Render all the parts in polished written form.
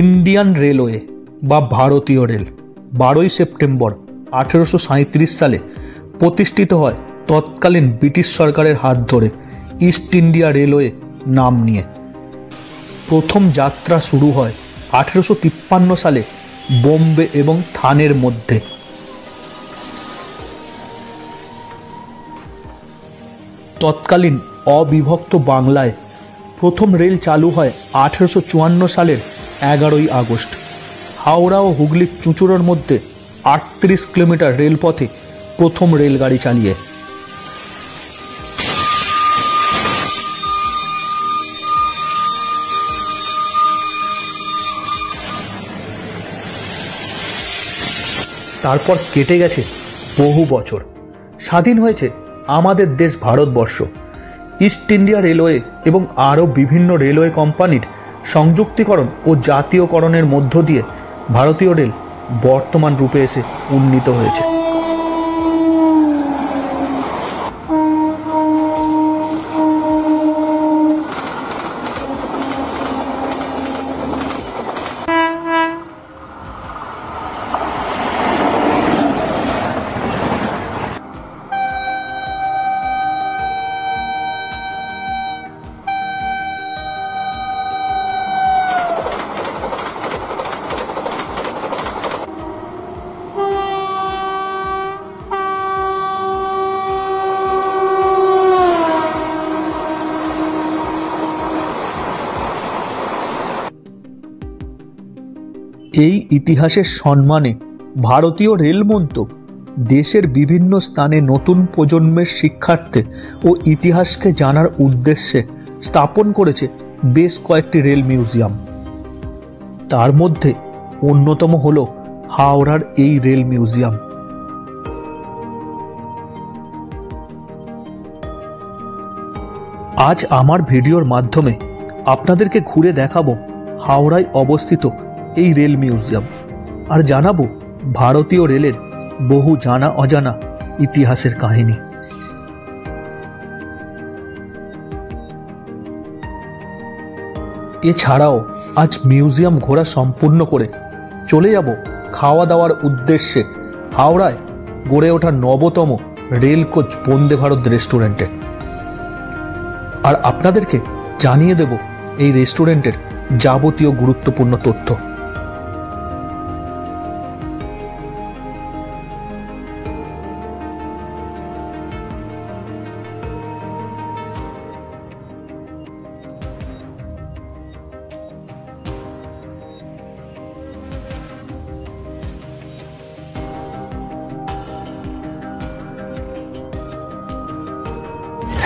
Indian railway বা ভারতীয় rail 12ই September 1837 সালে প্রতিষ্ঠিত হয় তৎকালীন ব্রিটিশ সরকারের হাত ধরে ইস্ট ইন্ডিয়া রেলওয়ে নাম নিয়ে। প্রথম যাত্রা শুরু হয় 1853 সালে বোম্বে এবং থানের মধ্যে। তৎকালীন অবিভক্ত বাংলায় প্রথম রেল চালু হয় 1854 সালের 11ই আগস্ট। হাওড়া ও হুগলির চুঁচুড়ার মধ্যে 38 কিলোমিটার রেলপথে প্রথম রেলগাড়ি চালিয়ে। তারপর কেটে গেছে বহু বছর, স্বাধীন হয়েছে আমাদের দেশ ভারতবর্ষ। ইস্ট ইন্ডিয়া রেলওয়ে এবং আরও বিভিন্ন রেলওয়ে কোম্পানির সংযুক্তিকরণ ও জাতীয়করণের মধ্য দিয়ে ভারতীয় রেল বর্তমান রূপে এসে উন্নীত হয়েছে। এই ইতিহাসের সম্মানে ভারতীয় রেল মন্ত্রক দেশের বিভিন্ন স্থানে নতুন প্রজন্মের শিক্ষার্থে ও ইতিহাসকে জানার উদ্দেশ্যে স্থাপন করেছে বেশ কয়েকটি রেল মিউজিয়াম। তার মধ্যে অন্যতম হল হাওড়ার এই রেল মিউজিয়াম। আজ আমার ভিডিওর মাধ্যমে আপনাদেরকে ঘুরে দেখাবো হাওড়ায় অবস্থিত এই রেল মিউজিয়াম, আর জানাবো ভারতীয় রেলের বহু জানা অজানা ইতিহাসের কাহিনী। এছাড়াও আজ মিউজিয়াম ঘোরা সম্পূর্ণ করে চলে যাব খাওয়া দাওয়ার উদ্দেশ্যে হাওড়ায় গড়ে ওঠা নবতম রেল কোচ বন্দে ভারত রেস্টুরেন্টে। আর আপনাদেরকে জানিয়ে দেব এই রেস্টুরেন্টের যাবতীয় গুরুত্বপূর্ণ তথ্য।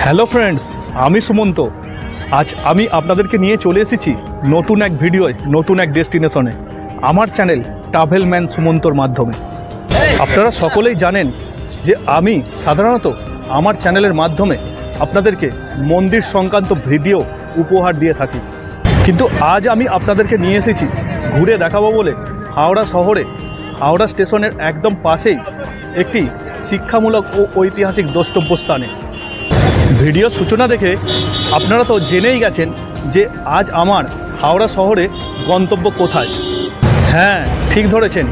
হ্যালো ফ্রেন্ডস, আমি সুমন্ত। আজ আমি আপনাদেরকে নিয়ে চলে এসেছি নতুন এক ভিডিওয়, নতুন এক ডেস্টিনেশনে, আমার চ্যানেল ট্রাভেল ম্যান সুমন্তর মাধ্যমে। আপনারা সকলেই জানেন যে আমি সাধারণত আমার চ্যানেলের মাধ্যমে আপনাদেরকে মন্দির সংক্রান্ত ভিডিও উপহার দিয়ে থাকি, কিন্তু আজ আমি আপনাদেরকে নিয়ে এসেছি ঘুরে দেখাবো বলে হাওড়া শহরে হাওড়া স্টেশনের একদম পাশেই একটি শিক্ষামূলক ও ঐতিহাসিক দ্রষ্টব্য স্থানে। ভিডিওর সূচনা দেখে আপনারা তো জেনেই গেছেন যে আজ আমার হাওড়া শহরে গন্তব্য কোথায়। হ্যাঁ, ঠিক ধরেছেন,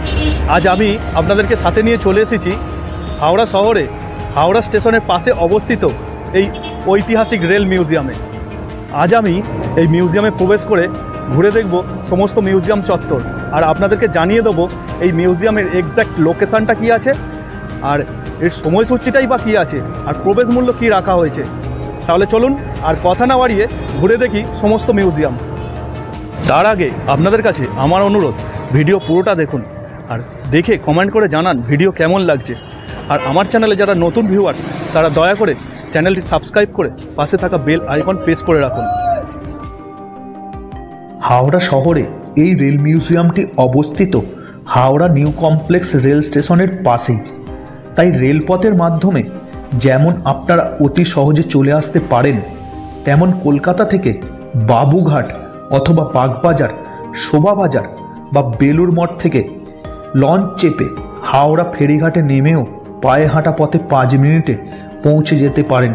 আজ আমি আপনাদেরকে সাথে নিয়ে চলে এসেছি হাওড়া শহরে হাওড়া স্টেশনের পাশে অবস্থিত এই ঐতিহাসিক রেল মিউজিয়ামে। আজ আমি এই মিউজিয়ামে প্রবেশ করে ঘুরে দেখব সমস্ত মিউজিয়াম চত্বর, আর আপনাদেরকে জানিয়ে দেবো এই মিউজিয়ামের এক্স্যাক্ট লোকেশানটা কী আছে, আর এর সময়সূচিটাই বা কী আছে, আর প্রবেশ মূল্য কী রাখা হয়েছে। তাহলে চলুন আর কথা না বাড়িয়ে ঘুরে দেখি সমস্ত মিউজিয়াম। তার আগে আপনাদের কাছে আমার অনুরোধ, ভিডিও পুরোটা দেখুন আর দেখে কমেন্ট করে জানান ভিডিও কেমন লাগছে। আর আমার চ্যানেলে যারা নতুন ভিউয়ার্স তারা দয়া করে চ্যানেলটি সাবস্ক্রাইব করে পাশে থাকা বেল আইকন প্রেস করে রাখুন। হাওড়া শহরে এই রেল মিউজিয়ামটি অবস্থিত হাওড়া নিউ কমপ্লেক্স রেল স্টেশনের পাশেই। তাই রেলপথের মাধ্যমে যেমন আপনারা অতি সহজে চলে আসতে পারেন, তেমন কলকাতা থেকে বাবুঘাট অথবা বাগবাজার, শোভাবাজার বা বেলুর মঠ থেকে লঞ্চ চেপে হাওড়া ফেরিঘাটে নেমেও পায়ে হাঁটা পথে 5 মিনিটে পৌঁছে যেতে পারেন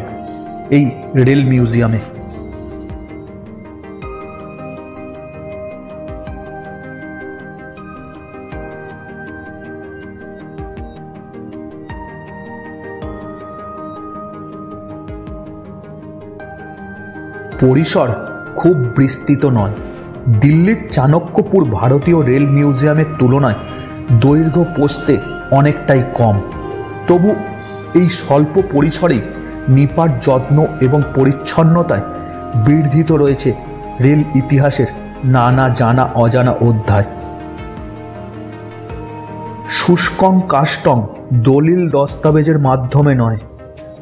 এই রেল মিউজিয়ামে। পরিসর খুব বিস্তৃত নয়। দিল্লির চাণক্যপুর ভারতীয় রেল মিউজিয়ামের তুলনায় দৈর্ঘ্য প্রস্থে অনেকটাই কম। তবু এই স্বল্প পরিসরেই নিপাট যত্ন এবং পরিচ্ছন্নতায় বর্ধিত রয়েছে রেল ইতিহাসের নানা জানা অজানা অধ্যায়। শুষ্কং কাষ্টং দলিল দস্তাবেজের মাধ্যমে নয়,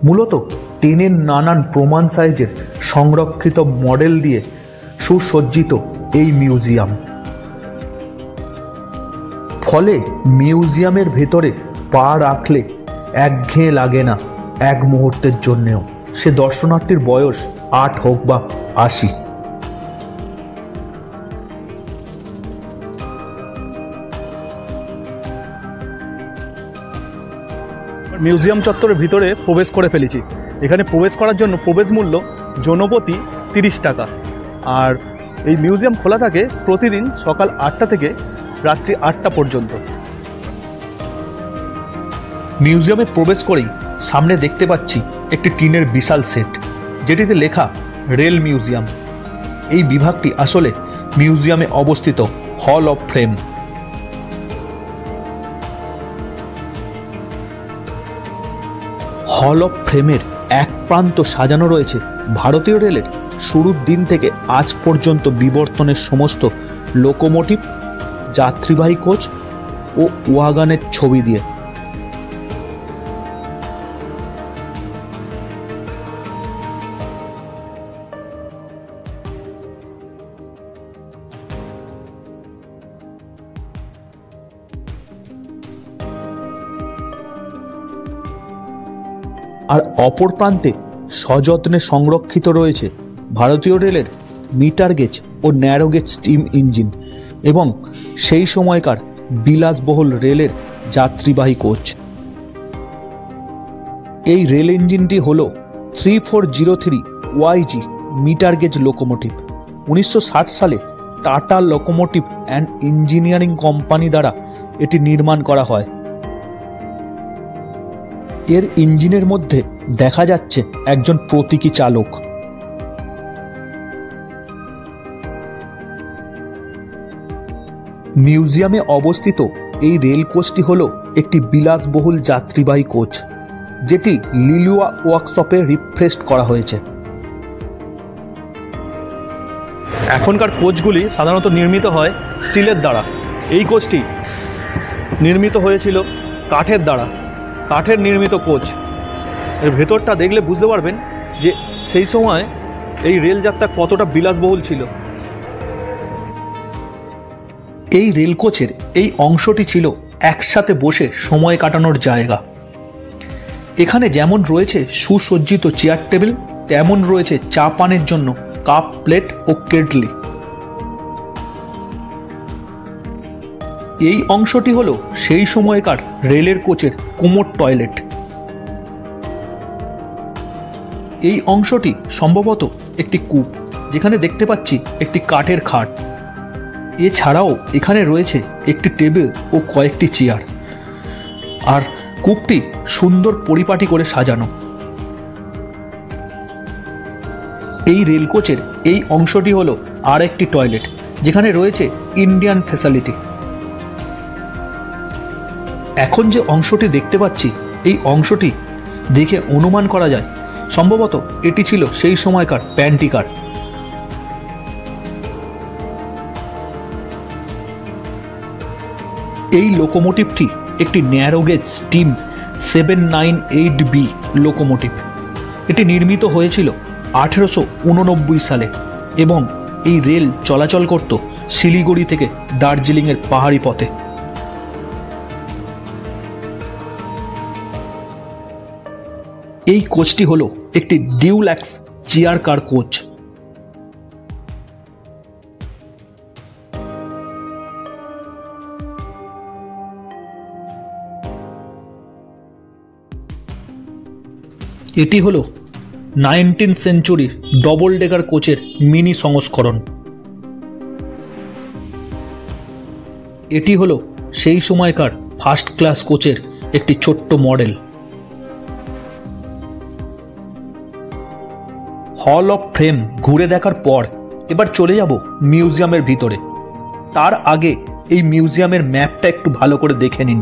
মূলত ট্রেনের নানান প্রমাণ সাইজের সংরক্ষিত মডেল দিয়ে সুসজ্জিত এই মিউজিয়াম। ফলে মিউজিয়ামের ভেতরে পা রাখলে একঘেয়ে লাগে না এক মুহূর্তের জন্যেও, সে দর্শনার্থীর বয়স 8 হোক বা 80। মিউজিয়াম চত্বরের ভিতরে প্রবেশ করে ফেলেছি। এখানে প্রবেশ করার জন্য প্রবেশ মূল্য জনপ্রতি 30 টাকা। আর এই মিউজিয়াম খোলা থাকে প্রতিদিন সকাল 8টা থেকে রাত্রি 8টা পর্যন্ত। মিউজিয়ামে প্রবেশ করেই সামনে দেখতে পাচ্ছি একটি টিনের বিশাল সেট, যেটিতে লেখা রেল মিউজিয়াম। এই বিভাগটি আসলে মিউজিয়ামে অবস্থিত hall of frame. Hall of ফ্রেমের এক প্রান্ত সাজানো রয়েছে ভারতীয় রেলের শুরুর দিন থেকে আজ পর্যন্ত বিবর্তনের সমস্ত লোকোমোটিভ, যাত্রীবাহী কোচ ও ওয়াগনের ছবি দিয়ে। আর অপর প্রান্তে সযত্নে সংরক্ষিত রয়েছে ভারতীয় রেলের মিটার গেজ ও ন্যারো গেজ স্টিম ইঞ্জিন এবং সেই সময়কার বিলাসবহুল রেলের যাত্রীবাহী কোচ। এই রেল ইঞ্জিনটি হল 3403 YG মিটার গেজ লোকোমোটিভ। 1960 সালে tata locomotive and engineering company দ্বারা এটি নির্মাণ করা হয়। এর ইঞ্জিনের মধ্যে দেখা যাচ্ছে একজন প্রতীকী চালক। মিউজিয়ামে অবস্থিত এই রেল কোচটি হল একটি বিলাসবহুল যাত্রীবাহী কোচ, যেটি লিলুয়া ওয়ার্কশপে রিফ্রেশ করা হয়েছে। এখনকার কোচগুলি সাধারণত নির্মিত হয় স্টিলের দ্বারা। এই কোচটি নির্মিত হয়েছিল কাঠের দ্বারা, কাঠের নির্মিত কোচ। এর ভেতরটা দেখলে বুঝতে পারবেন যে সেই সময় এই রেলযাত্রা কতটা বিলাসবহুল ছিল। এই রেল কোচের এই অংশটি ছিল একসাথে বসে সময় কাটানোর জায়গা। এখানে যেমন রয়েছে সুসজ্জিত চেয়ার টেবিল, তেমন রয়েছে চা পানের জন্য কাপ, প্লেট ও কেটলি। এই অংশটি হলো সেই সময়কার রেলের কোচের কোমোড টয়লেট। এই অংশটি সম্ভবত একটি কূপ, যেখানে দেখতে পাচ্ছি একটি কাঠের খাট। এছাড়াও এখানে রয়েছে একটি টেবিল ও কয়েকটি চেয়ার, আর কূপটি সুন্দর পরিপাটি করে সাজানো। এই রেল কোচের এই অংশটি হলো আর একটি টয়লেট, যেখানে রয়েছে ইন্ডিয়ান ফ্যাসিলিটি। এখন যে অংশটি দেখতে পাচ্ছি, এই অংশটি দেখে অনুমান করা যায় সম্ভবত এটি ছিল সেই সময়কার প্যান্টিকার। এই লোকোমোটিভটি একটি narrow gauge steam 798B locomotive. এটি নির্মিত হয়েছিল 1889 সালে এবং এই রেল চলাচল করত শিলিগুড়ি থেকে দার্জিলিংয়ের পাহাড়ি পথে। এই কোচটি হলো একটি ডিউলাক্স চেয়ার কার কোচ। এটি হলো 19th সেঞ্চুরির ডবল ডেকার কোচের মিনি সংস্করণ। এটি হলো সেই সময়কার ফার্স্ট ক্লাস কোচের একটি ছোট্ট মডেল। হল অফ ফেম ঘুরে দেখার পর এবার চলে যাব মিউজিয়ামের ভিতরে। তার আগে এই মিউজিয়ামের ম্যাপটা একটু ভালো করে দেখে নিন।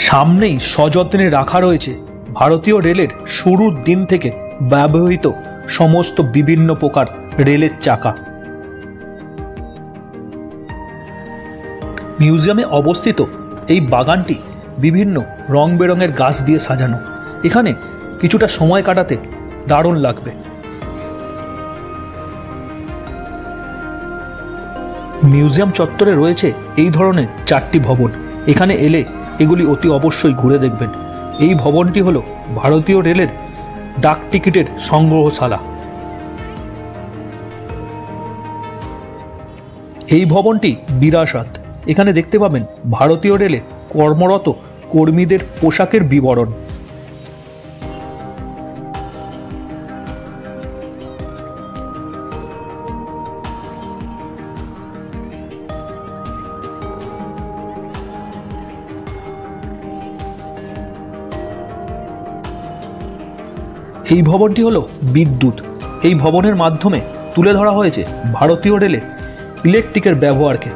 সামনেই সযত্নে রাখা রয়েছে ভারতীয় রেলের শুরুর দিন থেকে ব্যবহৃত সমস্ত বিভিন্ন প্রকার রেলের চাকা। মিউজিয়ামে অবস্থিত এই বাগানটি বিভিন্ন রং বেরঙের গাছ দিয়ে সাজানো। এখানে কিছুটা সময় কাটাতে দারুণ লাগবে। মিউজিয়াম চত্বরে রয়েছে এই ধরনের 4টি ভবন। এখানে এলে এগুলি অতি অবশ্যই ঘুরে দেখবেন। এই ভবনটি হলো ভারতীয় রেলের ডাক টিকিটের সংগ্রহশালা। এই ভবনটি বিরাসত। এখানে দেখতে পাবেন ভারতীয় রেলে কর্মরত কর্মীদের পোশাকের বিবরণ। এই ভবনটি হলো বিদ্যুৎ। এই ভবনের মাধ্যমে তুলে ধরা হয়েছে ভারতীয় রেলে ইলেকট্রিকের ব্যবহারকে।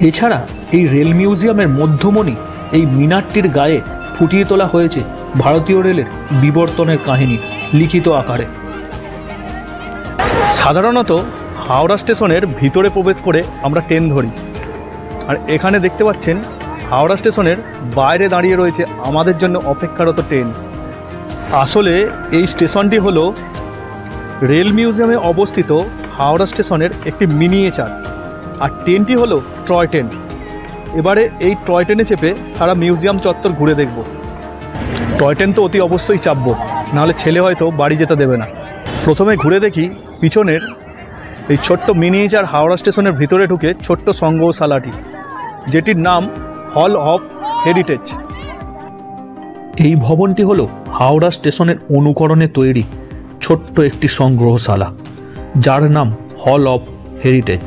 এছাড়া এই রেল মিউজিয়ামের মধ্যমণি এই মিনারটির গায়ে ফুটিয়ে তোলা হয়েছে ভারতীয় রেলের বিবর্তনের কাহিনী লিখিত আকারে। সাধারণত হাওড়া স্টেশনের ভিতরে প্রবেশ করে আমরা ট্রেন ধরি, আর এখানে দেখতে পাচ্ছেন হাওড়া স্টেশনের বাইরে দাঁড়িয়ে রয়েছে আমাদের জন্য অপেক্ষারত ট্রেন। আসলে এই স্টেশনটি হলো রেল মিউজিয়ামে অবস্থিত হাওড়া স্টেশনের একটি মিনিয়েচার, আর ট্রেনটি হলো টয় ট্রেন। এবারে এই টয় ট্রেনে চেপে সারা মিউজিয়াম চত্বর ঘুরে দেখব। টয় ট্রেন তো অতি অবশ্যই চাপবো, নাহলে ছেলে হয়তো বাড়ি যেতে দেবে না। প্রথমে ঘুরে দেখি পিছনের এই ছোট্ট মিনিয়েচার হাওড়া স্টেশনের ভিতরে ঢুকে ছোট্ট সংগ্রহশালাটি, যেটির নাম হল অফ হেরিটেজ। এই ভবনটি হলো হাওড়া স্টেশনের অনুকরণে তৈরি ছোট্ট একটি সংগ্রহশালা, যার নাম hall of heritage.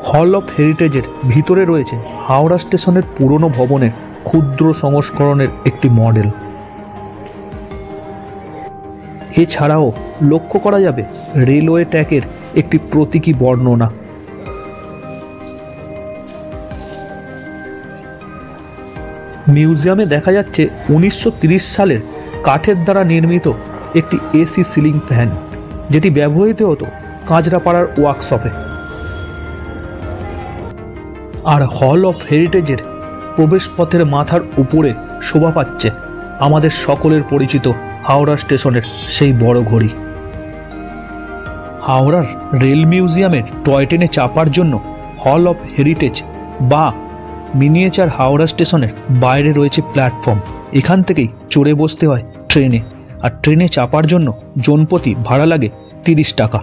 Hall of হেরিটেজের ভিতরে রয়েছে হাওড়া স্টেশনের পুরনো ভবনের ক্ষুদ্র সংস্করণের একটি মডেল। এছাড়াও লক্ষ্য করা যাবে রেলওয়ে ট্র্যাকের একটি প্রতীকী বর্ণনা। মিউজিয়ামে দেখা যাচ্ছে 1930 সালের কাঠের দ্বারা নির্মিত একটি এসি সিলিং ফ্যান, যেটি ব্যবহৃত হতো কাঁচরাপাড়ার ওয়ার্কশপে। আর হল অফ হেরিটেজের প্রবেশপথের মাথার উপরে শোভা পাচ্ছে আমাদের সকলের পরিচিত হাওড়া স্টেশনের সেই বড় ঘড়ি। হাওড়ার রেল মিউজিয়ামের টয় ট্রেনে চাপার জন্য হল অফ হেরিটেজ বা মিনিয়েচার হাওড়া স্টেশনের বাইরে রয়েছে প্ল্যাটফর্ম। এখান থেকেই চড়ে বসতে হয় ট্রেনে, আর ট্রেনে চাপার জন্য জনপ্রতি ভাড়া লাগে 30 টাকা।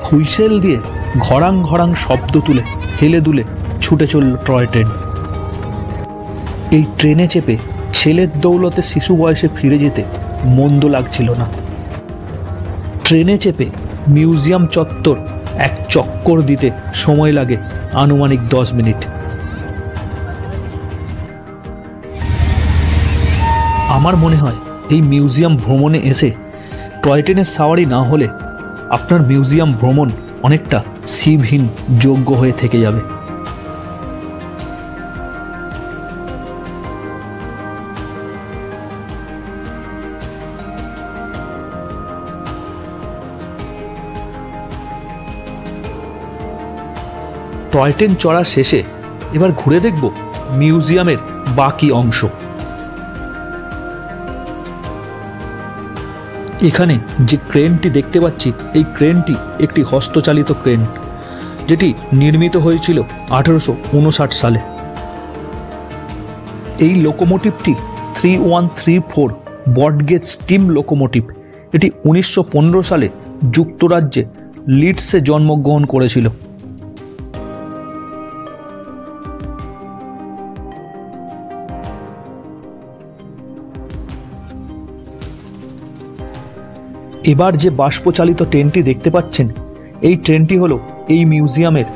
হুইসেল দিয়ে ঘড়াং ঘড়াং শব্দ তুলে হেলে দুলে ছুটে চলল টয় ট্রেন। এই ট্রেনে চেপে ছেলের দৌলতে শিশু বয়সে ফিরে যেতে মন্দ লাগছিল না। ট্রেনে চেপে মিউজিয়াম চত্বর এক চক্কর দিতে সময় লাগে আনুমানিক 10 মিনিট। আমার মনে হয় এই মিউজিয়াম ভ্রমণে এসে টয় ট্রেনের সাওয়ারি না হলে আপনার মিউজিয়াম ভ্রমণ অনেকটা শিবহীন যোগ্য হয়ে থেকে যাবে। টয় ট্রেন চড়া শেষে এবার ঘুরে দেখব মিউজিয়ামের বাকি অংশ। এখানে যে ক্রেনটি দেখতে পাচ্ছি, এই ক্রেনটি একটি হস্তচালিত ক্রেন, যেটি নির্মিত হয়েছিল 1859 সালে। এই লোকোমোটিভটি 3134 ব্রডগেজ স্টিম লোকোমোটিভ। এটি 1915 সালে যুক্তরাজ্যে লিডসে জন্মগ্রহণ করেছিল। এবার যে বাষ্পচালিত ট্রেনটি দেখতে পাচ্ছেন, এই ট্রেনটি হলো এই মিউজিয়ামের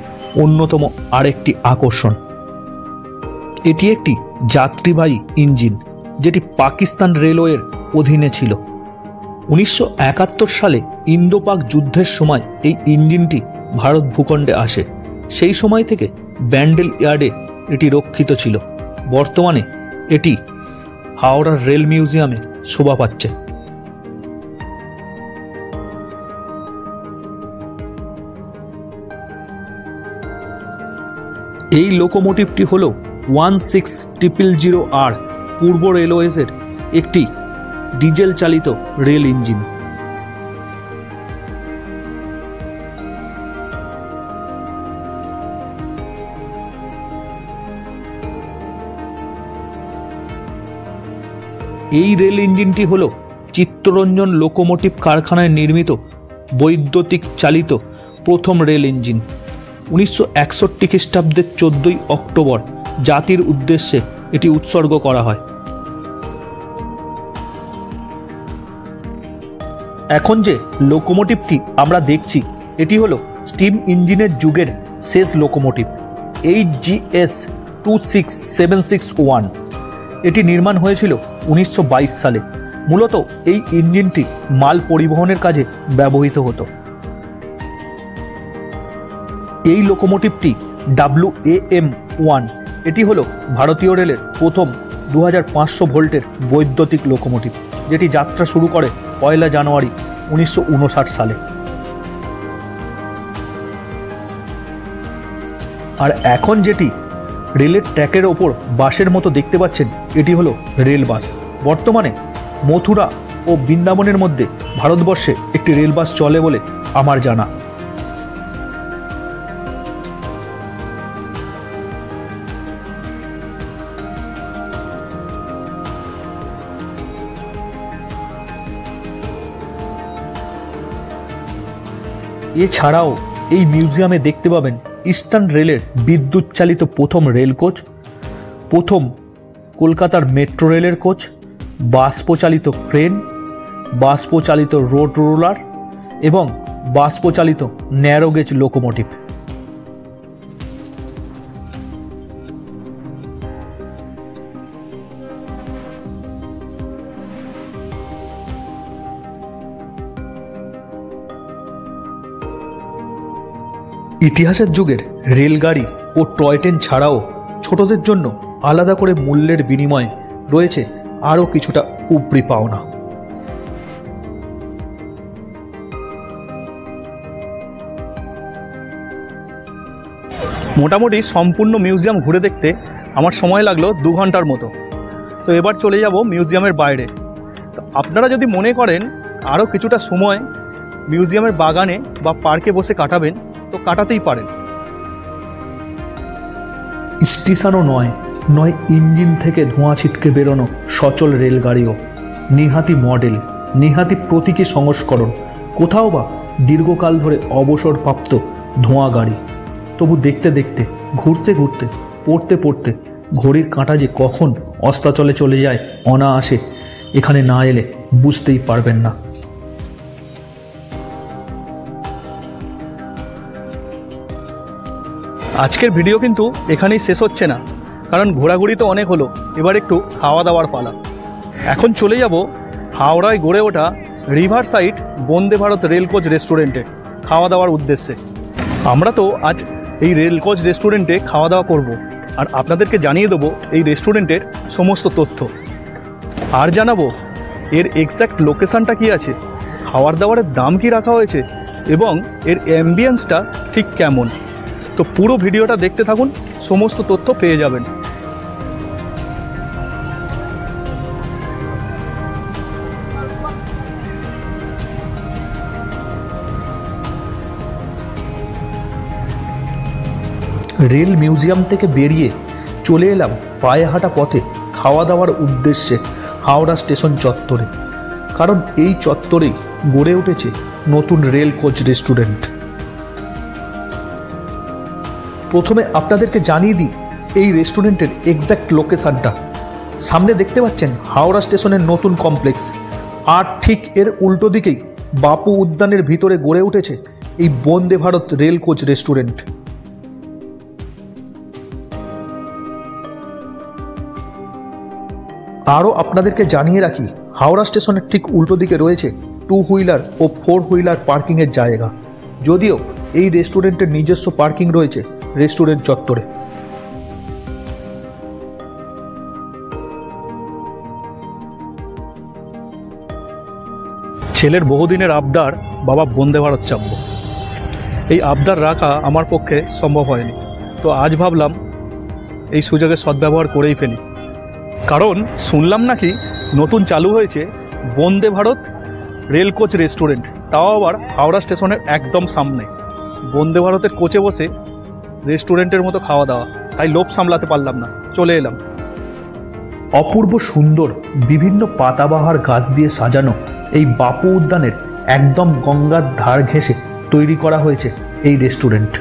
অন্যতম আরেকটি আকর্ষণ। এটি একটি যাত্রীবাহী ইঞ্জিন, যেটি পাকিস্তান রেলওয়ের অধীনে ছিল। 1971 সালে ইন্দো পাক যুদ্ধের সময় এই ইঞ্জিনটি ভারত ভূখণ্ডে আসে। সেই সময় থেকে ব্যান্ডেল ইয়ার্ডে এটি রক্ষিত ছিল। বর্তমানে এটি হাওড়ার রেল মিউজিয়ামে শোভা পাচ্ছে। এই লোকোমোটিভটি হল 16000R পূর্ব রেলওয়েজের একটি ডিজেল চালিত রেল ইঞ্জিন। এই রেল ইঞ্জিনটি হল চিত্তরঞ্জন লোকোমোটিভ কারখানায় নির্মিত বৈদ্যুতিক চালিত প্রথম রেল ইঞ্জিন। 1961 খ্রিস্টাব্দের 14 অক্টোবর জাতির উদ্দেশ্যে এটি উৎসর্গ করা হয়। এখন যে লোকোমোটিভটি আমরা দেখছি, এটি হলো স্টিম ইঞ্জিনের যুগের শেষ লোকোমোটিভ HGS 26761। এটি নির্মাণ হয়েছিল 1922 সালে। মূলত এই ইঞ্জিনটি মাল পরিবহনের কাজে ব্যবহৃত হতো। এই লোকোমোটিভটি WAM-1। এটি হলো ভারতীয় রেলের প্রথম 2500 ভোল্টের বৈদ্যুতিক লোকোমোটিভ, যেটি যাত্রা শুরু করে 1 জানুয়ারি 1959 সালে। আর এখন যেটি রেলের ট্র্যাকের ওপর বাসের মতো দেখতে পাচ্ছেন, এটি হলো রেল বাস। বর্তমানে মথুরা ও বৃন্দাবনের মধ্যে ভারতবর্ষে একটি রেল বাস চলে বলে আমার জানা। এছাড়াও এই মিউজিয়ামে দেখতে পাবেন ইস্টার্ন রেলের বিদ্যুৎ চালিত প্রথম রেল কোচ, প্রথম কলকাতার মেট্রো রেলের কোচ, বাষ্পচালিত ক্রেন, বাষ্পচালিত রোড রোলার এবং বাষ্পচালিত ন্যারোগেজ লোকোমোটিভ। ইতিহাসের যুগের রেলগাড়ি ও টয় ট্রেন ছাড়াও ছোটদের জন্য আলাদা করে মূল্যের বিনিময়ে রয়েছে আরও কিছুটা উপরি পাওনা। মোটামুটি সম্পূর্ণ মিউজিয়াম ঘুরে দেখতে আমার সময় লাগলো 2 ঘন্টার মতো। তো এবার চলে যাব মিউজিয়ামের বাইরে। তো আপনারা যদি মনে করেন আরও কিছুটা সময় মিউজিয়ামের বাগানে বা পার্কে বসে কাটাবেন, তো কাটাতেই পারেন। স্টেশনও নয় ইঞ্জিন থেকে ধোঁয়া ছিটকে বেরোনো সচল রেলগাড়িও, নেহাতি মডেল, নেহাতি প্রতীকী সংস্করণ, কোথাও বা দীর্ঘকাল ধরে অবসরপ্রাপ্ত ধোঁয়া গাড়ি। তবু দেখতে দেখতে, ঘুরতে ঘুরতে, পড়তে পড়তে ঘড়ির কাঁটা যে কখন অস্তাচলে চলে যায় অনায়াসে, এখানে না এলে বুঝতেই পারবেন না। আজকের ভিডিও কিন্তু এখানেই শেষ হচ্ছে না, কারণ ঘোরাঘুরি তো অনেক হলো। এবার একটু খাওয়া দাওয়ার পালা। এখন চলে যাব হাওড়ায় গড়ে ওঠা river side Vande Bharat rail coach রেস্টুরেন্টে খাওয়া দাওয়ার উদ্দেশ্যে। আমরা তো আজ এই রেল কোচ রেস্টুরেন্টে খাওয়া দাওয়া করব, আর আপনাদেরকে জানিয়ে দেবো এই রেস্টুরেন্টের সমস্ত তথ্য। আর জানাবো এর এক্স্যাক্ট লোকেশানটা কী আছে, খাওয়ার দাওয়ারের দাম কি রাখা হয়েছে এবং এর অ্যাম্বিয়েন্সটা ঠিক কেমন। তো পুরো ভিডিওটা দেখতে থাকুন, সমস্ত তথ্য পেয়ে যাবেন। রেল মিউজিয়াম থেকে বেরিয়ে চলে এলাম পায়ে হাঁটা পথে খাওয়া দাওয়ার উদ্দেশ্যে হাওড়া স্টেশন চত্বরে, কারণ এই চত্বরেই গড়ে উঠেছে নতুন রেল কোচ রেস্টুরেন্ট। প্রথমে আপনাদেরকে জানিয়ে দিই এই রেস্টুরেন্টের এক্স্যাক্ট লোকেশানটা। সামনে দেখতে পাচ্ছেন হাওড়া স্টেশনের নতুন কমপ্লেক্স, আর ঠিক এর উল্টো দিকেই বাপু উদ্যানের ভিতরে গড়ে উঠেছে এই Vande Bharat rail coach restaurant. আরও আপনাদেরকে জানিয়ে রাখি, হাওড়া স্টেশনের ঠিক উল্টো দিকে রয়েছে 2 হুইলার ও 4 হুইলার পার্কিংয়ের জায়গা। যদিও এই রেস্টুরেন্টের নিজস্ব পার্কিং রয়েছে রেস্টুরেন্ট চত্বরে। ছেলের বহুদিনের আবদার, বাবা বন্দে ভারত চাপব। এই আবদার রাখা আমার পক্ষে সম্ভব হয়নি, তো আজ ভাবলাম এই সুযোগে সদ্ব্যবহার করেই ফেলি। কারণ শুনলাম নাকি নতুন চালু হয়েছে Vande Bharat rail coach restaurant, তাও আবার হাওড়া স্টেশনের একদম সামনে। বন্দে ভারতের কোচে বসে রেস্টুরেন্টের মতো খাওয়া দাওয়া, তাই লোভ সামলাতে পারলাম না, চলে এলাম। অপূর্ব সুন্দর বিভিন্ন পাতাবাহার গাছ দিয়ে সাজানো এই বাপু উদ্যানের একদম গঙ্গার ধার ঘেঁষে তৈরি করা হয়েছে এই রেস্টুরেন্ট।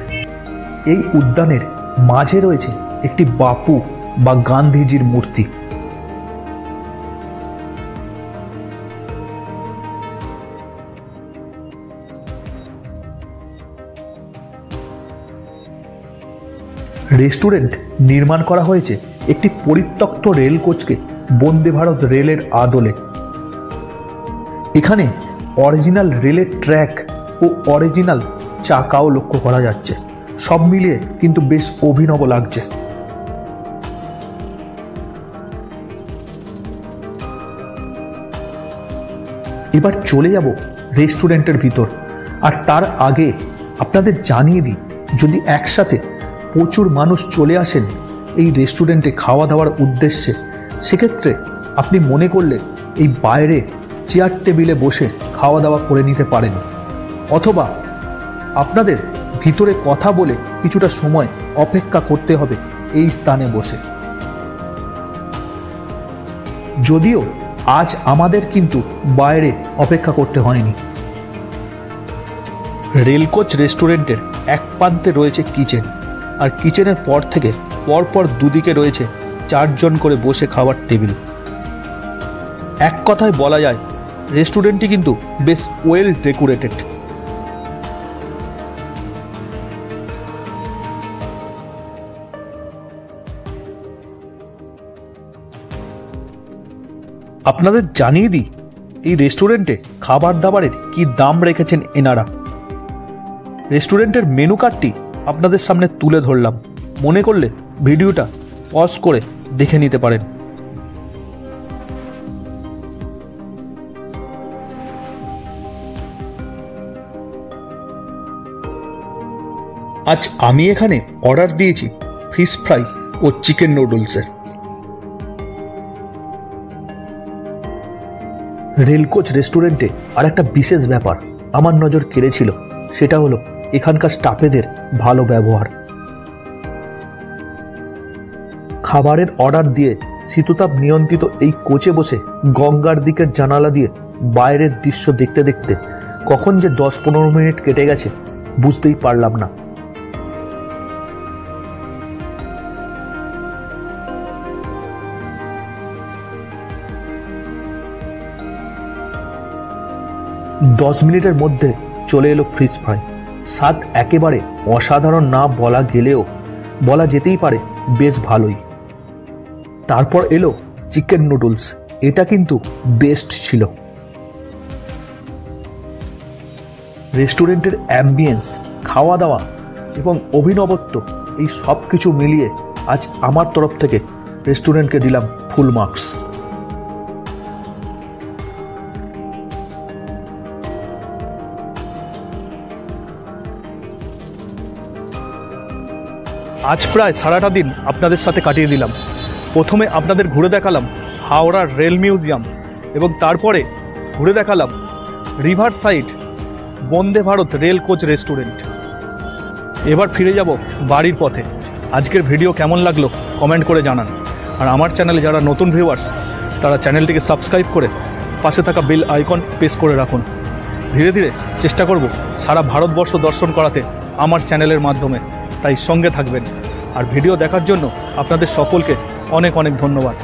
এই উদ্যানের মাঝে রয়েছে একটি বাপু বা গান্ধীজির মূর্তি। রেস্টুরেন্ট নির্মাণ করা হয়েছে একটি পরিত্যক্ত রেল কোচকে বন্দে ভারত রেলের আদলে। এখানে অরিজিনাল রেলের ট্র্যাক ও অরিজিনাল চাকাও লক্ষ্য করা যাচ্ছে। সব মিলিয়ে কিন্তু বেশ অভিনব লাগছে। এবার চলে যাব রেস্টুরেন্টের ভিতর। আর তার আগে আপনাদের জানিয়ে দিই, যদি একসাথে প্রচুর মানুষ চলে আসেন এই রেস্টুরেন্টে খাওয়া দাওয়ার উদ্দেশ্যে, সেক্ষেত্রে আপনি মনে করলে এই বাইরে চেয়ার টেবিলে বসে খাওয়া দাওয়া করে নিতে পারেন, অথবা আপনাদের ভিতরে কথা বলে কিছুটা সময় অপেক্ষা করতে হবে এই স্থানে বসে। যদিও আজ আমাদের কিন্তু বাইরে অপেক্ষা করতে হয়নি। রেলকোচ রেস্টুরেন্টের এক প্রান্তে রয়েছে কিচেন, আর কিচেনের পর থেকে পরপর দুদিকে রয়েছে 4 জন করে বসে খাওয়ার টেবিল। এক কথায় বলা যায় রেস্টুরেন্টটি কিন্তু বেশ ওয়েল ডেকোরেটেড। আপনাদের জানিয়ে দিই, এই রেস্টুরেন্টে খাবার দাবারের কি দাম রেখেছেন এনারা। রেস্টুরেন্টের মেনু কার্ডটি আপনাদের সামনে তুলে ধরলাম, মনে করলে ভিডিওটা পজ করে দেখে নিতে পারেন। আজ আমি এখানে অর্ডার দিয়েছি ফিশ ফ্রাই ও চিকেন নুডলসের। রেলকোচ রেস্টুরেন্টে আর একটা বিশেষ ব্যাপার আমার নজর কেড়েছিল, সেটা হলো এখানকার স্টাফেদের ভালো ব্যবহার। খাবারের অর্ডার দিয়ে শীততাপ নিয়ন্ত্রিত এই কোচে বসে গঙ্গার দিকের জানালা দিয়ে বাইরের দৃশ্য দেখতে দেখতে কখন যে 10-15 মিনিট কেটে গেছে বুঝতেই পারলাম না। দশ মিনিটের মধ্যে চলে এলো ফিশ ফ্রাই। স্বাদ একেবারে অসাধারণ না বলা গেলেও বলা যেতেই পারে বেশ ভালোই। তারপর এলো চিকেন নুডলস, এটা কিন্তু বেস্ট ছিল। রেস্টুরেন্টের অ্যাম্বিয়েন্স, খাওয়া দাওয়া এবং অভিনবত্ব, এই সব কিছু মিলিয়ে আজ আমার তরফ থেকে রেস্টুরেন্টকে দিলাম ফুল মার্কস। আজ প্রায় সারাটা দিন আপনাদের সাথে কাটিয়ে দিলাম। প্রথমে আপনাদের ঘুরে দেখালাম হাওড়ার রেল মিউজিয়াম এবং তারপরে ঘুরে দেখালাম river side Vande Bharat rail coach restaurant. এবার ফিরে যাব বাড়ির পথে। আজকের ভিডিও কেমন লাগলো কমেন্ট করে জানান। আর আমার চ্যানেলে যারা নতুন ভিউয়ার্স, তারা চ্যানেলটিকে সাবস্ক্রাইব করে পাশে থাকা বেল আইকন প্রেস করে রাখুন। ধীরে ধীরে চেষ্টা করব সারা ভারতবর্ষ দর্শন করাতে আমার চ্যানেলের মাধ্যমে, তাই সঙ্গে থাকবেন। আর ভিডিও দেখার জন্য আপনাদের সকলকে অনেক অনেক ধন্যবাদ।